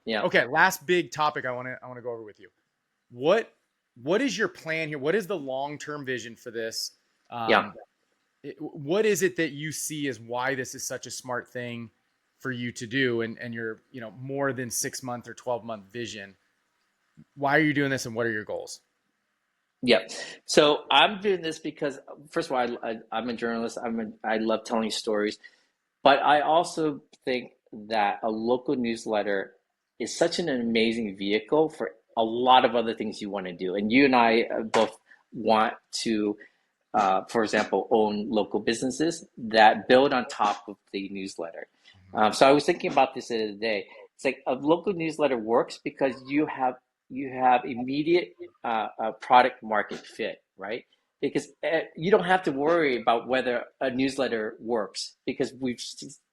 Yeah. Okay, last big topic I want to go over with you. What what is your plan here? What is the long-term vision for this? Yeah. Um, what is it that you see as why this is such a smart thing for you to do, and your, more than 6 month or 12-month vision? Why are you doing this, and what are your goals? Yeah. So I'm doing this because, first of all, I'm a journalist. I love telling stories, but I also think that a local newsletter is such an amazing vehicle for a lot of other things you want to do. And you and I both want to, for example, own local businesses that build on top of the newsletter. Mhm. So I was thinking about this the other day. It's like a local newsletter works because you have immediate product market fit, right? Because you don't have to worry about whether a newsletter works because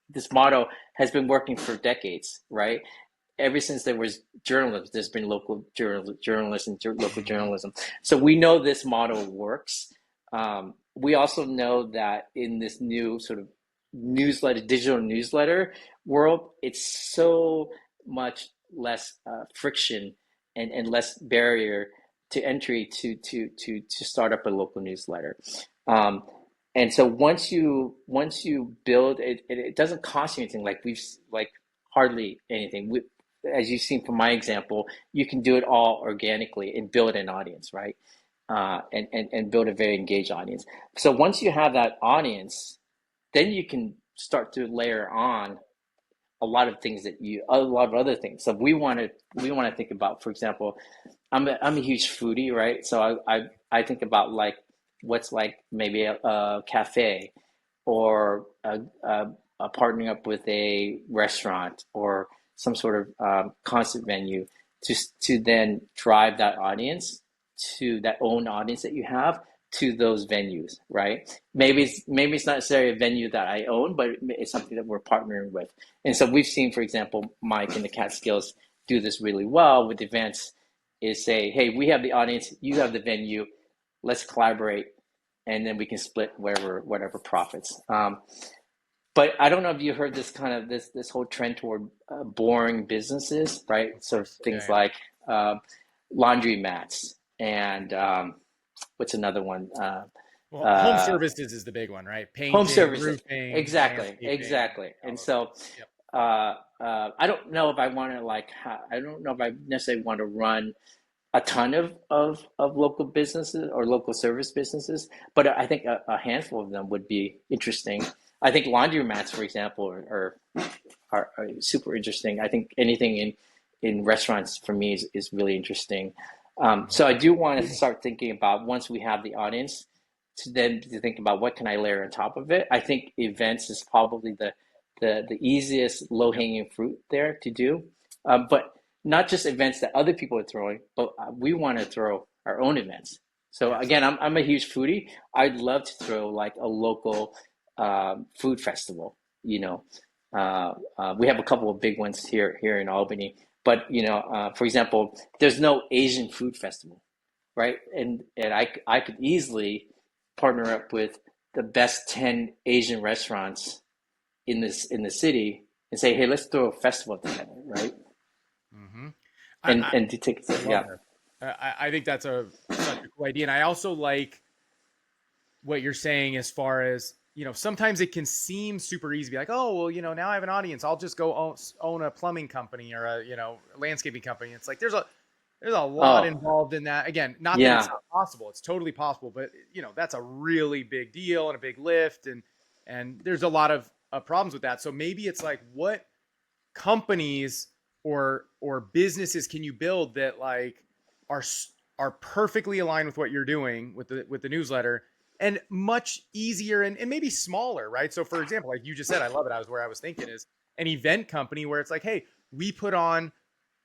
this model has been working for decades, right? Ever since there was journalism, there's been local journalism, local journalism. So we know this model works. We also know that in this new sort of newsletter, digital newsletter world, it's so much less friction and less barrier to entry to start up a local newsletter. Um, and so once you build it, it doesn't cost you anything. Like hardly anything. As you've seen from my example, you can do it all organically and build an audience, right? And build a very engaged audience. So once you have that audience, then you can start to layer on a lot of other things. So we want to think about, for example, I'm a huge foodie, right? So I think about like what's like maybe a cafe or a partnering up with a restaurant or some sort of concert venue to then drive that audience to that own audience that you have to those venues, right? Maybe it's not necessarily a venue that I own, but it's something that we're partnering with. And so we've seen, for example, Mike and the Catskills do this really well with events. Is say, hey, we have the audience, you have the venue, let's collaborate, and then we can split whatever profits. But I don't know if you heard this kind of this whole trend toward boring businesses, right? Of So course. Yeah, things yeah. like laundry mats and what's another one? Well, home Uh, services is the big one, right? Home Painting, services. roofing, Exactly, landscaping, exactly. all And those so things. Yep. I don't know if I want to I don't know if I necessarily want to run a ton of local businesses or local service businesses, but I think a handful of them would be interesting. I think laundromats, for example, are super interesting. I think anything in restaurants for me is really interesting. So I do want to start thinking about once we have the audience to think about what can I layer on top of it. I think events is probably the easiest low Yep. hanging fruit there to do, but not just events that other people are throwing, but we want to throw our own events. So Yes. again, I'm a huge foodie. I'd love to throw like a local food festival. You know, we have a couple of big ones here in Albany. But for example, there's no Asian food festival, right? And I could easily partner up with the best 10 Asian restaurants in the city and say, hey, let's throw a festival together, right? Hmm. And I, and to take I love yeah. this. I think that's such a cool idea, and I also like what you're saying as far as, sometimes it can seem super easy to be like, oh, well, now I have an audience, I'll just go own a plumbing company or a, landscaping company. It's like there's a lot Oh, involved in that. Again, not that it's yeah. not possible, it's totally possible, but that's a really big deal and a big lift, and there's a lot of problems with that. So maybe it's like, what companies or businesses can you build that like are are perfectly aligned with what you're doing with the newsletter, and much easier, and maybe smaller, right? So for example, like you just said, I love it. I was where I was thinking is an event company where it's like, hey, we put on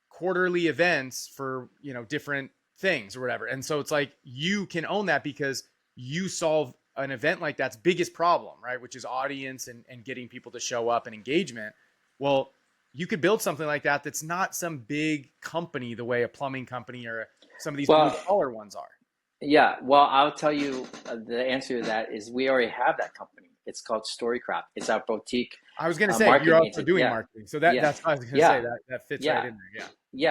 quarterly events for, different things or whatever. And so it's like you can own that because you solve an event like that's biggest problem, right? Which is audience and getting people to show up and engagement. Well, you could build something like that that's not some big company the way a plumbing company or some of these blue Well, collar ones are. yeah. Well, I'll tell you the answer to that is we already have that company. It's called Storycraft. It's our boutique I was going to say, you're marketing also agent. doing Yeah, marketing. So yeah, that's what I was going to say. yeah, That fits right yeah, in there. Yeah.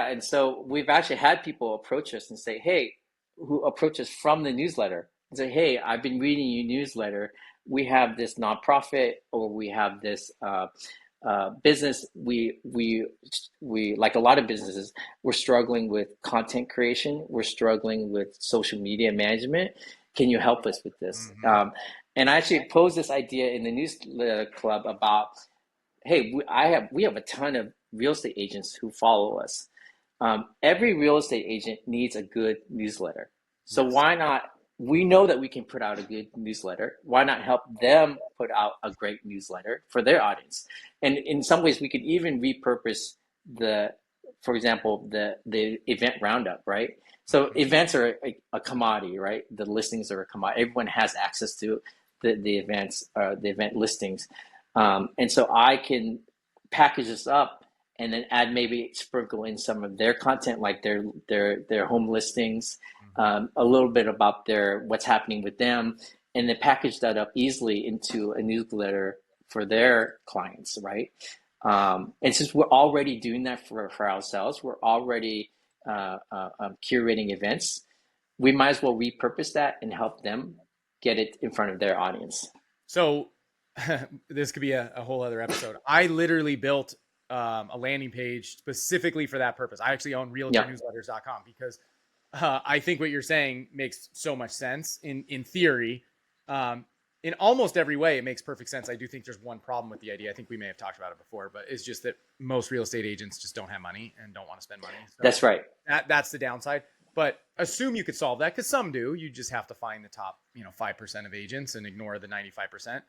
yeah. And so we've actually had people approach us and say, hey, who approach us from the newsletter and say, hey, I've been reading your newsletter. We have this nonprofit, or we have this business. We like a lot of businesses. We're struggling with content creation. We're struggling with social media management. Can you help us with this? Mm-hmm. And I actually posed this idea in the newsletter club about, hey, we have a ton of real estate agents who follow us. Every real estate agent needs a good newsletter. So Yes. why not? We know that we can put out a good newsletter. Why not help them put out a great newsletter for their audience? And in some ways, we could even repurpose for example, the event roundup, right? So Mm-hmm. events are a commodity, right? The listings are a commodity. Everyone has access to the events, the event listings, and so I can package this up and then add, maybe sprinkle in some of their content, like their home listings, Mm-hmm. a little bit about their what's happening with them, and then package that up easily into a newsletter for their clients, right? And since we're already doing that for ourselves, we're already curating events. We might as well repurpose that and help them get it in front of their audience. So this could be a whole other episode. I literally built a landing page specifically for that purpose. I actually own Yeah. realtornewsletters.com because I think what you're saying makes so much sense in theory. In almost every way, it makes perfect sense. I do think there's one problem with the idea. I think we may have talked about it before, but it's just that most real estate agents just don't have money and don't want to spend money. So That's right. that's the downside. But assume you could solve that, because some do. You just have to find the top, 5% of agents and ignore the 95%.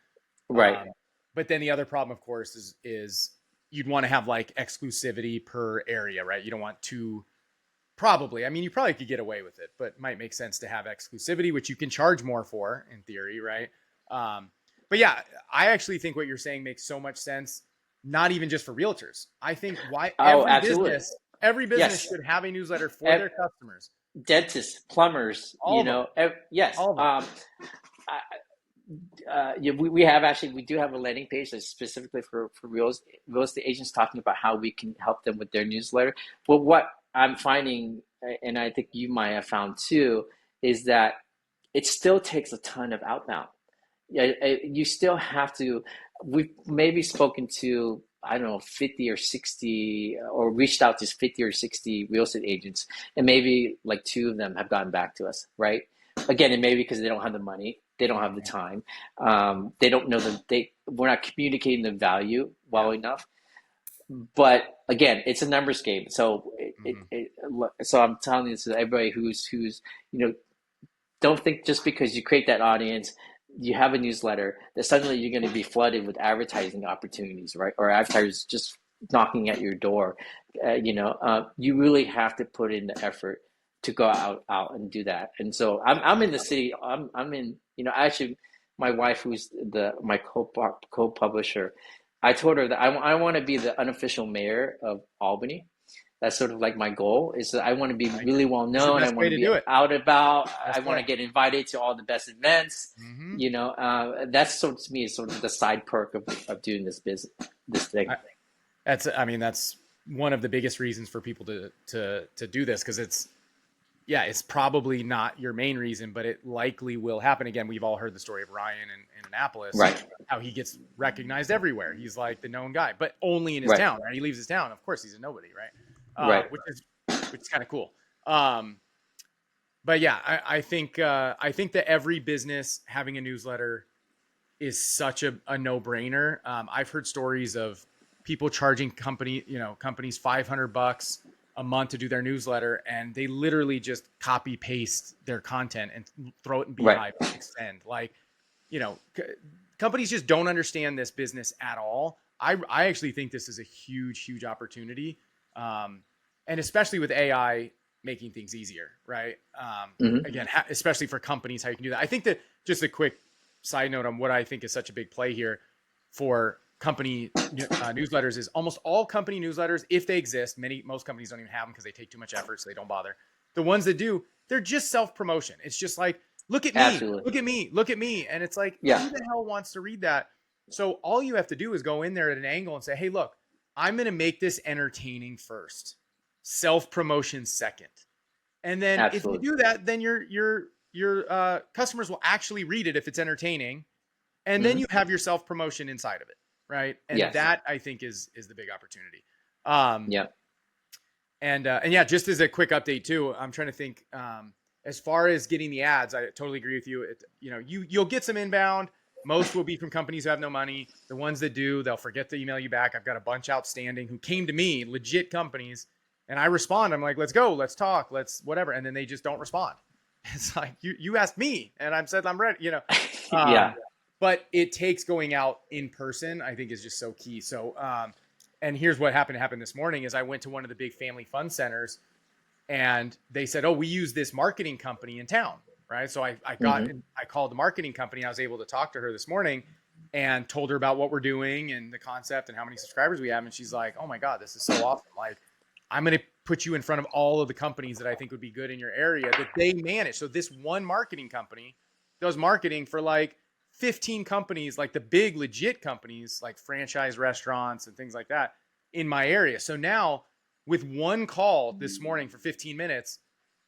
Right. But then the other problem, of course, is you'd want to have like exclusivity per area, right? You don't want to probably. I mean, you probably could get away with it, but it might make sense to have exclusivity, which you can charge more for in theory, right? But yeah, I actually think what you're saying makes so much sense. Not even just for realtors. I think Oh, absolutely. every business Yes. should have a newsletter for their customers. Dentists, plumbers, All of them. yes. All of them. Yeah, we do have a landing page that's specifically for real estate agents, talking about how we can help them with their newsletter. But what I'm finding, and I think you might have found too, is that it still takes a ton of outbound. Yeah, you still have to. We've maybe spoken to, I don't know, 50 or 60, or reached out to 50 or 60 real estate agents, and maybe like two of them have gotten back to us, right? Again, and maybe because they don't have the money, they don't have the time, they don't know we're not communicating the value well enough. But again, it's a numbers game. So so I'm telling this to everybody who's don't think just because you create that audience, you have a newsletter, that suddenly you're going to be flooded with advertising opportunities, right? Or advertisers just knocking at your door. You really have to put in the effort to go out and do that. And so I'm in the city. I'm in, actually, my wife, who's my co-publisher, I told her that I want to be the unofficial mayor of Albany. That's sort of like my goal, is that I want to be really well It's the known. I best want way to to be do it. out about. I Best want to way. get invited to all the best events. Mm-hmm. That's sort of, to me, is sort of the side perk of doing this thing. That's one of the biggest reasons for people to do this, because it's probably not your main reason, but it likely will happen. Again, we've all heard the story of Ryan in Annapolis, Right. how he gets recognized everywhere. He's like the known guy, but only in his Right. town, right? He leaves his town. Of course, he's a nobody, right? Right. Which is kind of cool. But yeah, I think that every business having a newsletter is such a no-brainer. I've heard stories of people charging companies $500 a month to do their newsletter, and they literally just copy paste their content and throw it in Beehive and extend. Like, companies just don't understand this business at all. I actually think this is a huge opportunity, and especially with AI making things easier, right? Again, especially for companies, how you can do that. I think that, just a quick side note on what I think is such a big play here for company newsletters, is almost all company newsletters, if they exist, most companies don't even have them because they take too much effort, so they don't bother. The ones that do, they're just self-promotion. It's just like, look at me, Absolutely. look at me, look at me. And it's like, Yeah. who the hell wants to read that? So all you have to do is go in there at an angle and say, hey, look, I'm going to make this entertaining first, self promotion second. And then if you Absolutely. do that, then your customers will actually read it if it's entertaining, and then Hmm. you have your self promotion inside of it, right? And Yes. that I think is the big opportunity. Um, Yeah. and yeah, just as a quick update too, I'm trying to think. As far as getting the ads, I totally agree with you. You'll get some inbound. Most will be from companies who have no money. The ones that do, they'll forget to email you back. I've got a bunch outstanding who came to me, legit companies, and I respond. I'm like, let's go, let's talk, let's whatever, and then they just don't respond. It's like you asked me, and I said I'm ready. Yeah. But it takes going out in person. I think is just so key. So, and here's what happened to happen this morning: is I went to one of the big family fun centers, and they said, oh, we use this marketing company in town, right? So Hmm. I called the marketing company. I was able to talk to her this morning and told her about what we're doing and the concept and how many subscribers we have. And she's like, oh my God, this is so awesome. Like, I'm going to put you in front of all of the companies that I think would be good in your area that they manage. So this one marketing company does marketing for like 15 companies, like the big legit companies, like franchise restaurants and things like that in my area. So now with one call this morning for 15 minutes,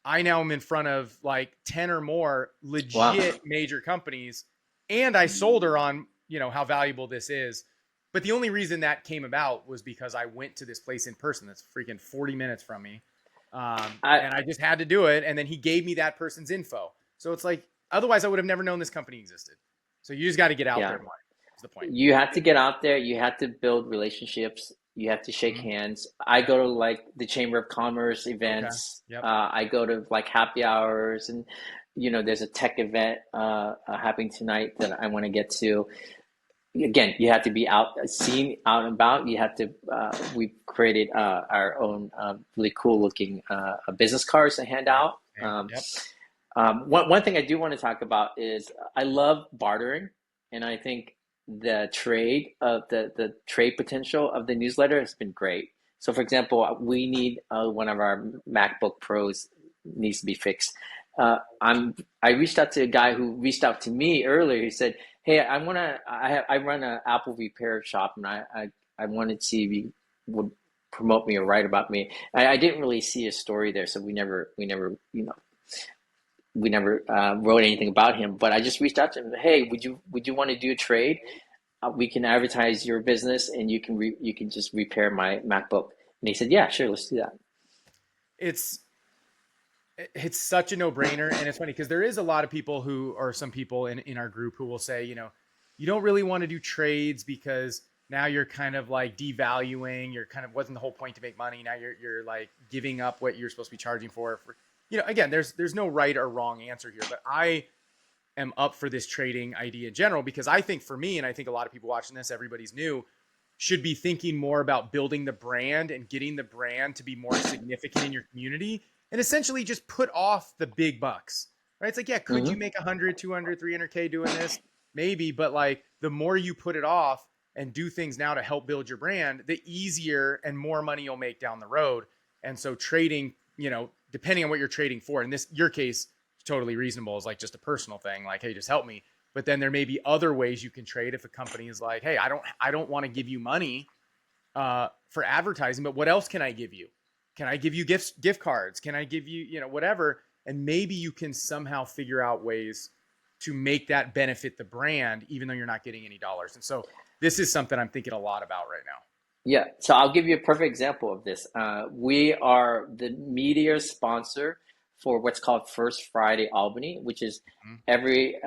I now am in front of like 10 or more Wow. legit major companies. And I sold her on, how valuable this is. But the only reason that came about was because I went to this place in person that's freaking 40 minutes from me. I And I just had to do it. And then he gave me that person's info. So it's like, otherwise I would have never known this company existed. So you just got to get out yeah. there more is the point. You have to get out there. You have to build relationships. You have to shake Mhm. hands. I go to like the Chamber of Commerce Okay. events. Yep. I go to like happy hours, and there's a tech event happening tonight that I want to get to. Again, you have to be out, seen out and about. You have to. We've created our own really cool looking business cards to hand Same. out. Same. Yep. One thing I do want to talk about is I love bartering, and I think the trade potential of the newsletter has been great. So, for example, we need one of our MacBook Pros needs to be fixed. I reached out to a guy who reached out to me earlier. He said, "Hey, I run an Apple repair shop, and I wanted to see if you would promote me or write about me." I didn't really see a story there, so we never wrote anything about him. But I just reached out to him. Hey, would you want to do a trade? We can advertise your business, and you can just repair my MacBook. And he said, yeah, sure, let's do that. It's it's such a no-brainer, and it's funny because there is a lot of people who or some people in our group who will say, you don't really want to do trades because now you're kind of like devaluing, you're kind of wasn't the whole point to make money, now you're like giving up what you're supposed to be charging for. Again, there's no right or wrong answer here, but I am up for this trading idea in general because I think for me, and I think a lot of people watching this, everybody's new, should be thinking more about building the brand and getting the brand to be more significant in your community and essentially just put off the big bucks, right? It's like, yeah, could you Hmm. make 100, 200, 300K doing this? Maybe, but like the more you put it off and do things now to help build your brand, the easier and more money you'll make down the road. And so trading, depending on what you're trading for, in your case, totally reasonable is like just a personal thing, like, hey, just help me. But then there may be other ways you can trade if a company is like, hey, I don't want to give you money for advertising, but what else can I give you? Can I give you gift cards? Can I give you, whatever? And maybe you can somehow figure out ways to make that benefit the brand, even though you're not getting any dollars. And so this is something I'm thinking a lot about right now. Yeah, so I'll give you a perfect example of this. We are the media sponsor for what's called First Friday Albany, which is Mhm. every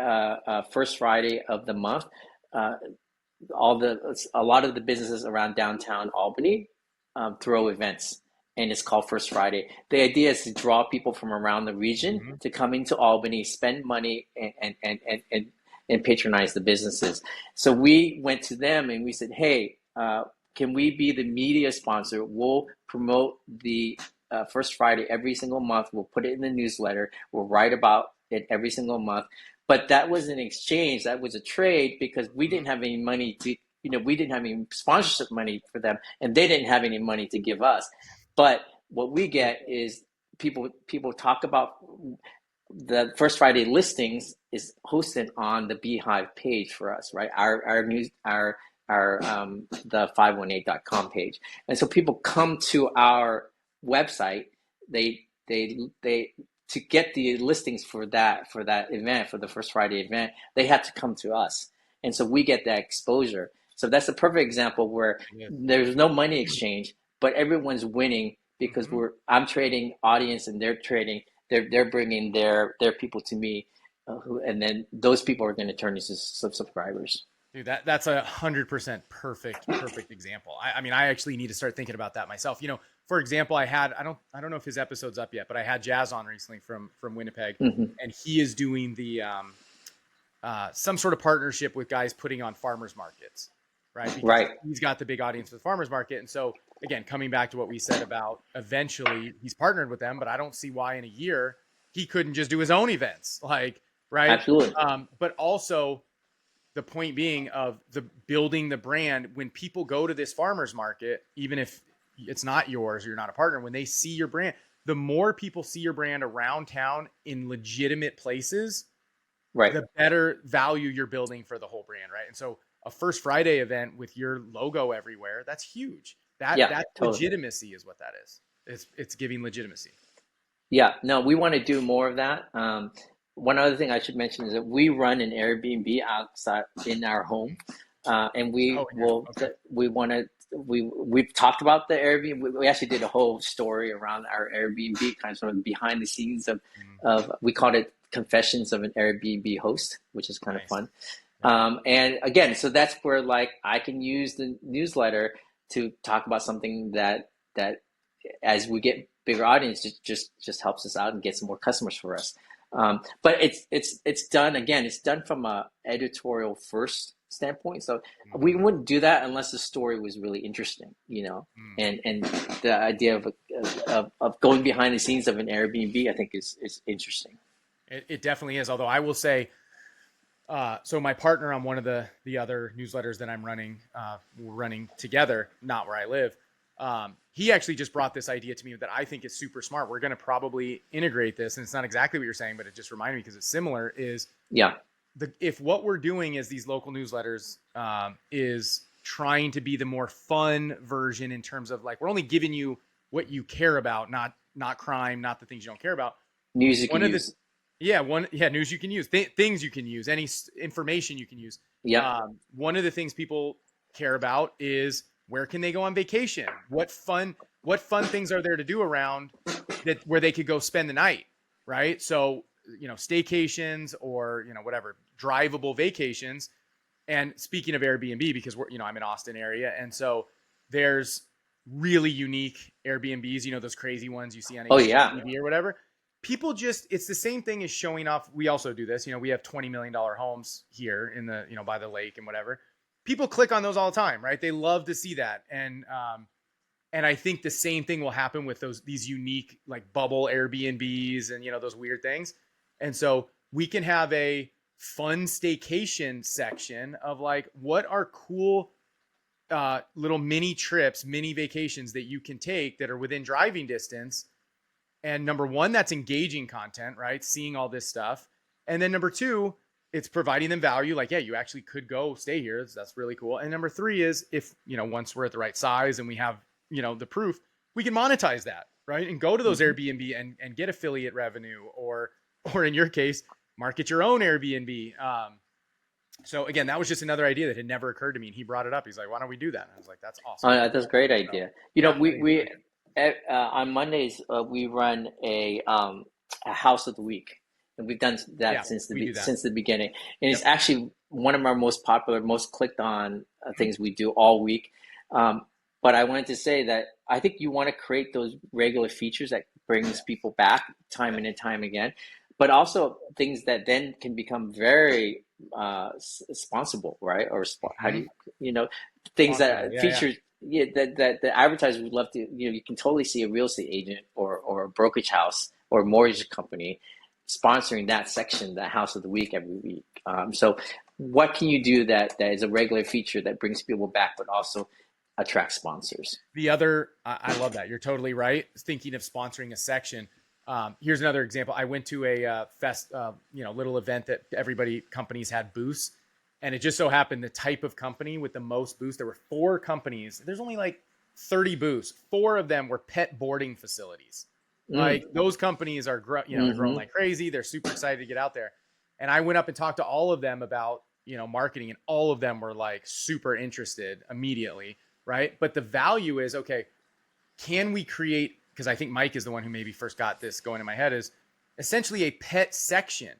first Friday of the month. Uh, a lot of the businesses around downtown Albany throw events, and it's called First Friday. The idea is to draw people from around the region Mhm. to come into Albany, spend money, and patronize the businesses. So we went to them and we said, hey, can we be the media sponsor? We'll promote the First Friday every single month. We'll put it in the newsletter. We'll write about it every single month. But that was an exchange. That was a trade because we didn't have any money we didn't have any sponsorship money for them, and they didn't have any money to give us. But what we get is people talk about the First Friday listings is hosted on the Beehive page for us, right? Our news, our the 518.com page. And so people come to our website, they to get the listings for that event, for the First Friday event, they have to come to us. And so we get that exposure. So that's a perfect example where Yeah. there's no money exchange, but everyone's winning because Mm-hmm. I'm trading audience and they're trading, they're bringing their people to me, and then those people are going to turn into subscribers. Dude, that's 100% perfect example. I mean, I actually need to start thinking about that myself. For example, I don't know if his episode's up yet, but I had Jazz on recently from Winnipeg, Mm-hmm. and he is doing the some sort of partnership with guys putting on farmers markets, right? Because Right. he's got the big audience for the farmers market, and so again, coming back to what we said about eventually he's partnered with them, but I don't see why in a year he couldn't just do his own events, like right. Absolutely. But also the point being of the building the brand when people go to this farmers market, even if it's not yours or you're not a partner, when they see your brand, the more people see your brand around town in legitimate places, Right. the better value you're building for the whole brand, right? And so a First Friday event with your logo everywhere, that's huge. Yeah. That Totally. legitimacy is what that is. It's giving legitimacy. Yeah. No, we want to do more of that. One other thing I should mention is that we run an Airbnb outside in our home, and Oh, we in your home. will. Okay. We want to. We've talked about the Airbnb. We actually did a whole story around our Airbnb, kind of sort of behind the scenes of we called it Confessions of an Airbnb Host, which is kind of Nice. fun. Yeah. And again, so that's where like I can use the newsletter to talk about something that as we get bigger audience, just helps us out and get some more customers for us. But it's done again. It's done from a editorial first standpoint. So we Mm-hmm. wouldn't do that unless the story was really interesting, Mm. and the idea of going behind the scenes of an Airbnb, I think is interesting. It definitely is. Although I will say, so my partner on one of the other newsletters that I'm running, we're running together, not where I live. He actually just brought this idea to me that I think is super smart. We're going to probably integrate this, and it's not exactly what you're saying, but it just reminded me because it's similar. Is Yeah. if what we're doing is these local newsletters is trying to be the more fun version in terms of like we're only giving you what you care about, not crime, not the things you don't care about. News you One can of the use. news you can use, things you can use, any information you can use. Yep. One of the things people care about is where can they go on vacation? What fun things are there to do around that where they could go spend the night, right? So staycations or whatever drivable vacations. And speaking of Airbnb, because I'm in Austin area, and so there's really unique Airbnbs, those crazy ones you see on Oh yeah. HGTV or whatever. People it's the same thing as showing off. We also do this, we have $20 million homes here in the, by the lake and whatever. People click on those all the time, right? They love to see that. And I think the same thing will happen with these unique like bubble Airbnbs and those weird things. And so we can have a fun staycation section of like what are cool little mini trips, mini vacations that you can take that are within driving distance. And number one, that's engaging content, right? Seeing all this stuff. And then number two, it's providing them value. Like, yeah, you actually could go stay here. That's really cool. And number three is if, once we're at the right size and we have, the proof, we can monetize that, right? And go to those Mhm. Airbnb and get affiliate revenue or in your case, market your own Airbnb. So again, that was just another idea that had never occurred to me. And he brought it up. He's like, why don't we do that? And I was like, that's awesome. That's a great So idea. yeah, I think it's We really good. on Mondays we run a house of the week, and we've done Yeah, that we do that. since the beginning. And it's Yep. actually one of our most popular, most clicked on things we do all week. Um, but I wanted to say that I think you want to create those regular features that brings people back time Yep. and time again, but also things that then can become very sponsible, right? Or how do Mm-hmm. you know things Sponsorable. that Yeah, yeah. features, yeah, that the advertisers would love to, you can totally see a real estate agent or a brokerage house or a mortgage company sponsoring that section, that house of the week every week. So what can you do that is a regular feature that brings people back but also attracts sponsors? I love that. You're totally right. Thinking of sponsoring a section. Here's another example. I went to a little event that companies had booths, and it just so happened the type of company with the most booths. There were 4 companies. There's only like 30 booths. 4 of them were pet boarding facilities. Like those companies are, they're growing like crazy. They're super excited to get out there. And I went up and talked to all of them about, marketing, and all of them were like super interested immediately. Right. But the value is, okay, can we create, because I think Mike is the one who maybe first got this going in my head, is essentially a pet section.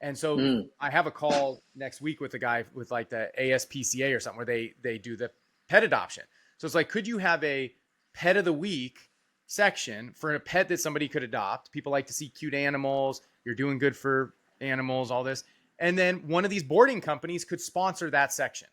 And so I have a call next week with a guy with like the ASPCA or something where they do the pet adoption. So it's like, could you have a pet of the week section for a pet that somebody could adopt? People like to see cute animals. You're doing good for animals, all this. And then one of these boarding companies could sponsor that section.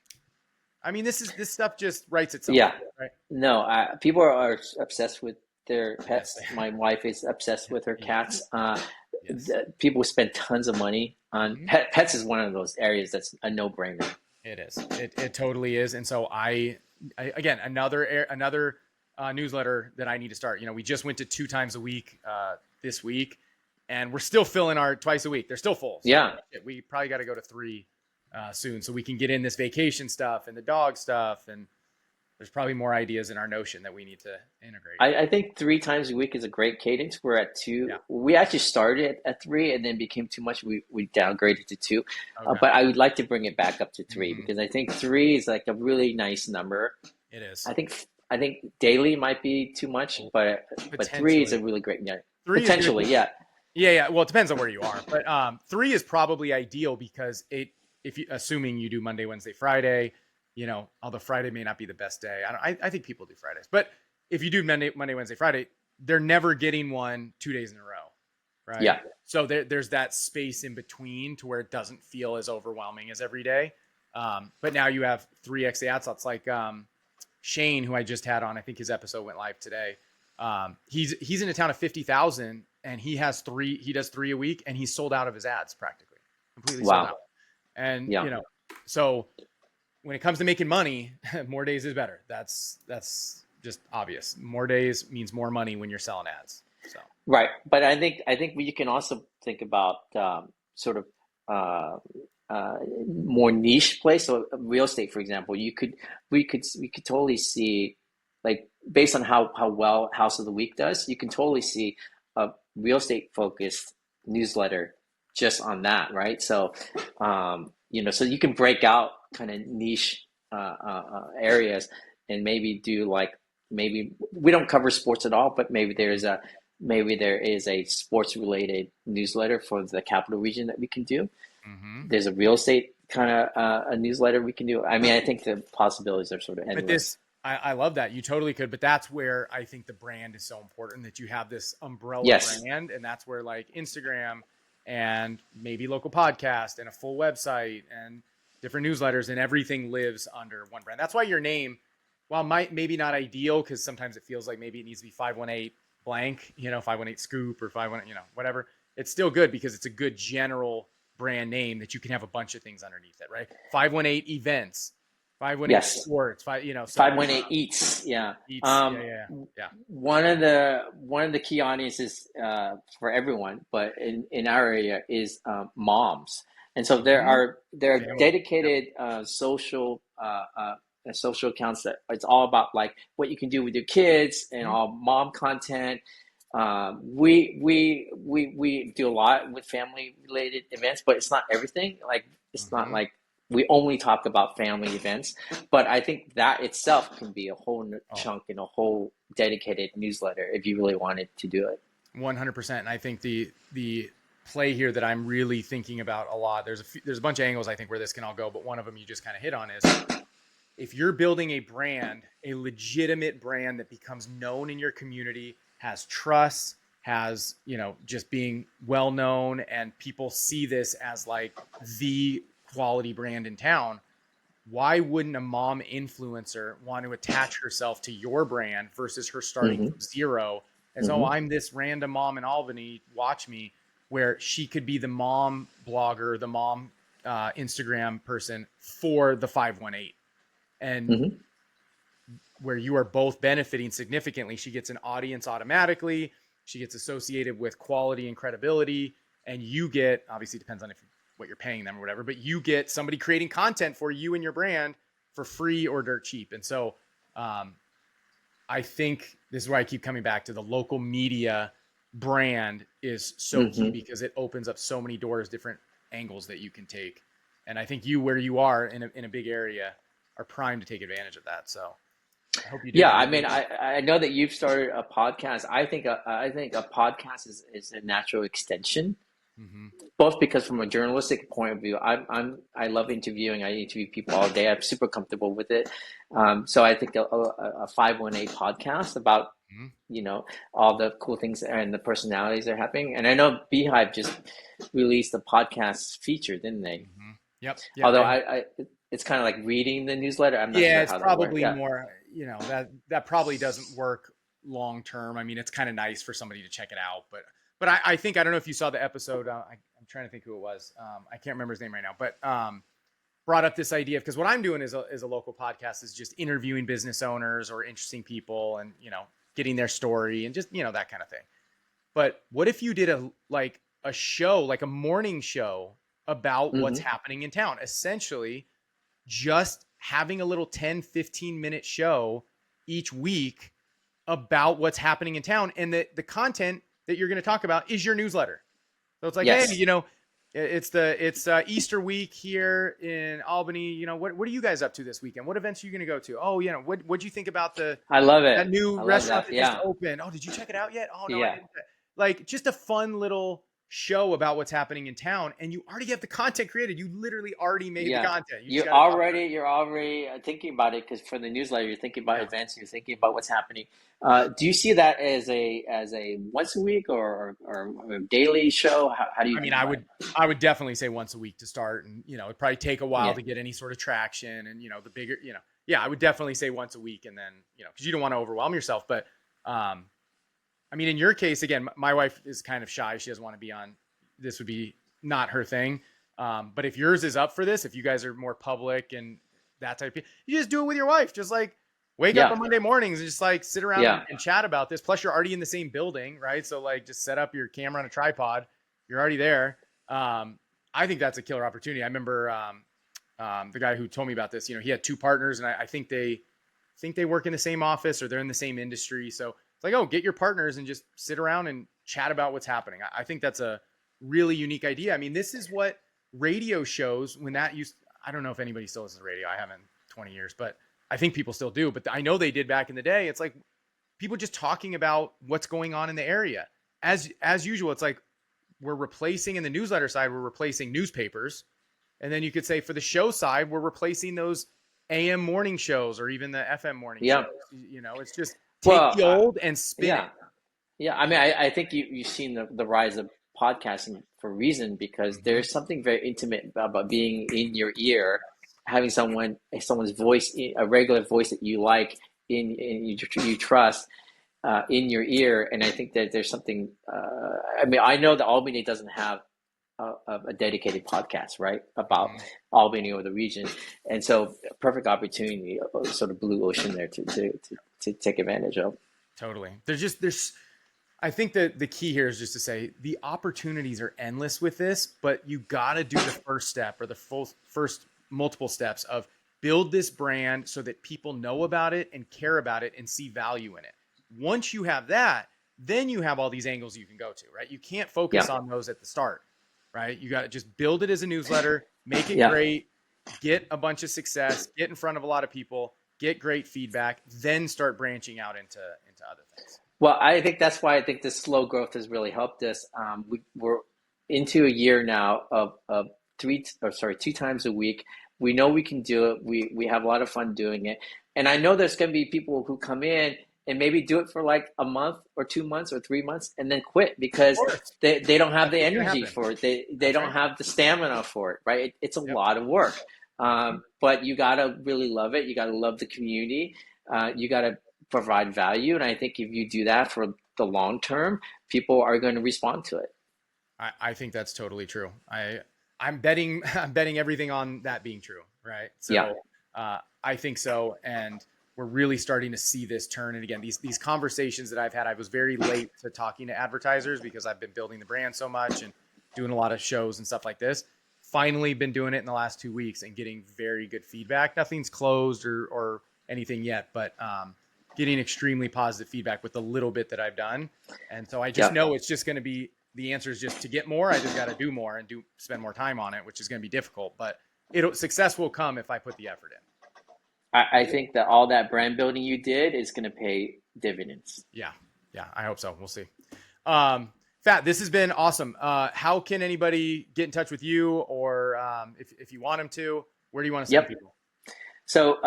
I mean, this stuff just writes itself. Yeah. Right? No, people are obsessed with their pets. Yes. My wife is obsessed with her cats. Yes. People spend tons of money on pets. Is one of those areas that's a no-brainer. It is. It totally is. And so I again, another newsletter that I need to start. We just went to 2 times a week this week, and we're still filling our twice a week. They're still full. So Yeah. we probably got to go to 3 soon, so we can get in this vacation stuff and the dog stuff, and there's probably more ideas in our Notion that we need to integrate. I think 3 times a week is a great cadence. We're at 2. Yeah. We actually started at 3 and then became too much. We downgraded to 2. Okay. But I would like to bring it back up to 3 because I think 3 is like a really nice number. It is. I think daily might be too much, but 3 is a really great, yeah. 3 Potentially, yeah. Yeah. Well, it depends on where you are, but 3 is probably ideal because assuming you do Monday, Wednesday, Friday, although Friday may not be the best day. I think people do Fridays, but if you do Monday, Wednesday, Friday, they're never getting one 2 days in a row, right? Yeah. So there's that space in between to where it doesn't feel as overwhelming as every day. But now you have 3 XA slots, like Shane, who I just had on. I think his episode went live today. He's in a town of 50,000, and he does 3 a week, and he's sold out of his ads practically, completely sold out. And so when it comes to making money, more days is better. That's just obvious. More days means more money when you're selling ads. So Right, but I think you can also think about sort of more niche place. So real estate, for example, we could totally see, like, based on how well House of the Week does, you can totally see a real estate focused newsletter just on that, right? So so you can break out kind of niche areas and maybe do, like, maybe we don't cover sports at all, but maybe there is a sports related newsletter for the capital region that we can do. There's a real estate kind of a newsletter we can do. I mean, I think the possibilities are sort of endless. But I love that. You totally could, but that's where I think the brand is so important, that you have this umbrella brand, and that's where, like, Instagram and maybe local podcast and a full website and different newsletters and everything lives under one brand. That's why your name, while maybe not ideal, because sometimes it feels like maybe it needs to be 518 blank, 518 scoop or 518, whatever. It's still good because it's a good general brand name that you can have a bunch of things underneath it, right? 518 events, 518 sports, 518 eats. Yeah. Yeah. One of the key audiences for everyone, but in our area is moms. And so there are dedicated social accounts that it's all about, like, what you can do with your kids and all mom content. We do a lot with family related events, but it's not everything. Like, it's not like we only talk about family events, but I think that itself can be a whole chunk and a whole dedicated newsletter if you really wanted to do it. 100%. And I think the play here that I'm really thinking about a lot, there's a bunch of angles I think where this can all go, but one of them you just kind of hit on is, if you're building a brand, a legitimate brand that becomes known in your community, has trust, has, just being well known, and people see this as like the quality brand in town, why wouldn't a mom influencer want to attach herself to your brand versus her starting from zero as, oh, I'm this random mom in Albany, watch me, where she could be the mom blogger, the mom Instagram person for the 518. And where you are both benefiting significantly. She gets an audience automatically. She gets associated with quality and credibility, and you get, obviously depends on what you're paying them or whatever, but you get somebody creating content for you and your brand for free or dirt cheap. And so I think this is why I keep coming back to the local media brand is so key, because it opens up so many doors, different angles that you can take. And I think you, where you are in a big area, are primed to take advantage of that. So I hope you do. Yeah, I mean, I know that you've started a podcast. I think a podcast is a natural extension, both because from a journalistic point of view, I love interviewing. I interview people all day. I'm super comfortable with it. So I think a 518 podcast about all the cool things and the personalities that are happening. And I know Beehive just released a podcast feature, didn't they? Yep. Although it's kind of like reading the newsletter. I'm not sure it's how that probably works. more, that probably doesn't work long term. I mean, it's kind of nice for somebody to check it out, but I think, I don't know if you saw the episode. I'm trying to think who it was. I can't remember his name right now, but brought up this idea, because what I'm doing is a local podcast is just interviewing business owners or interesting people, and getting their story and just that kind of thing. But what if you did a show, like a morning show about what's happening in town? Essentially just having a little 10-15 minute show each week about what's happening in town, and the content that you're going to talk about is your newsletter. So it's like, Yes. hey, it's Easter week here in Albany. What are you guys up to this weekend? What events are you going to go to? Oh, what'd you think about I love it. that new I love restaurant that. that just opened? Oh, did you check it out yet? Oh no, I Yeah. didn't. Like, just a fun little show about what's happening in town, and you already have the content created. You literally already made the content. You're already thinking about it, because for the newsletter, you're thinking about events, you're thinking about what's happening. Do you see that as a once a week or a daily show? How do you? I mean, think about I would definitely say once a week to start, and it'd probably take a while Yeah. to get any sort of traction, and the bigger, yeah, I would definitely say once a week, and then because you don't want to overwhelm yourself. But I mean, in your case, again, my wife is kind of shy. She doesn't want to be on. This would be not her thing. But if yours is up for this, if you guys are more public and that type of, you just do it with your wife. Just like wake up on Monday mornings and just like sit around and chat about this. Plus, you're already in the same building, right? So like, just set up your camera on a tripod. You're already there. I think that's a killer opportunity. I remember the guy who told me about this. He had two partners, and I think they work in the same office or they're in the same industry. So it's like, oh, get your partners and just sit around and chat about what's happening. I think that's a really unique idea. I mean, this is what radio shows, when that used, I don't know if anybody still listens to radio. I haven't in 20 years, but I think people still do. But I know they did back in the day. It's like people just talking about what's going on in the area. As usual, it's like we're replacing, in the newsletter side, we're replacing newspapers. And then you could say for the show side, we're replacing those AM morning shows or even the FM morning shows. It's just take the old and spin it. Yeah. I mean, I think you've seen the rise of podcasting for a reason, because there's something very intimate about being in your ear, having someone's voice, a regular voice that you like, you trust, in your ear. And I think that there's something. I mean, I know that Albany doesn't have a dedicated podcast, right, about Albany or the region, and so perfect opportunity, sort of blue ocean there to take advantage of. Totally. There's I think that the key here is just to say the opportunities are endless with this, but you got to do the first step, or the first multiple steps of build this brand so that people know about it and care about it and see value in it. Once you have that, then you have all these angles you can go to, right? You can't focus on those at the start, right? You got to just build it as a newsletter, make it great, get a bunch of success, get in front of a lot of people, get great feedback, then start branching out into other things. Well, I think that's why I think this slow growth has really helped us. We're into a year now of two times a week. We know we can do it. We have a lot of fun doing it. And I know there's going to be people who come in and maybe do it for like a month or 2 months or 3 months and then quit because they don't have the energy for it. They don't have the stamina for it, right? It's a lot of work. But you got to really love it. You got to love the community. You got to provide value. And I think if you do that for the long term, people are going to respond to it. I think that's totally true. I'm betting everything on that being true. Right. So I think so. And we're really starting to see this turn. And again, these conversations that I've had, I was very late to talking to advertisers because I've been building the brand so much and doing a lot of shows and stuff like this. Finally been doing it in the last 2 weeks and getting very good feedback. Nothing's closed or anything yet, but getting extremely positive feedback with the little bit that I've done. And so I just know it's just going to be, the answer is just to get more. I just got to do more and spend more time on it, which is going to be difficult, but success will come if I put the effort in. I think that all that brand building you did is going to pay dividends. Yeah. I hope so. We'll see. Phat, this has been awesome. How can anybody get in touch with you, or if you want them to, where do you want to send people? So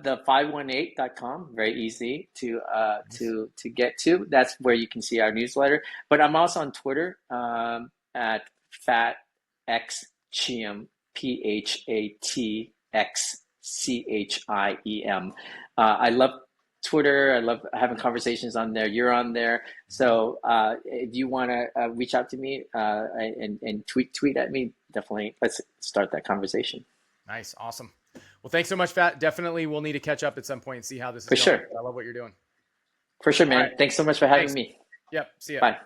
the 518.com, very easy to get to. That's where you can see our newsletter. But I'm also on Twitter at PhatXChiem, PhatXChiem. I love Twitter. I love having conversations on there. You're on there. So if you want to reach out to me and tweet at me, definitely let's start that conversation. Nice. Awesome. Well, thanks so much, Phat. Definitely we'll need to catch up at some point and see how this is going. Sure. I love what you're doing. For sure, man. Right. Thanks so much for having me. Yep. See ya. Bye.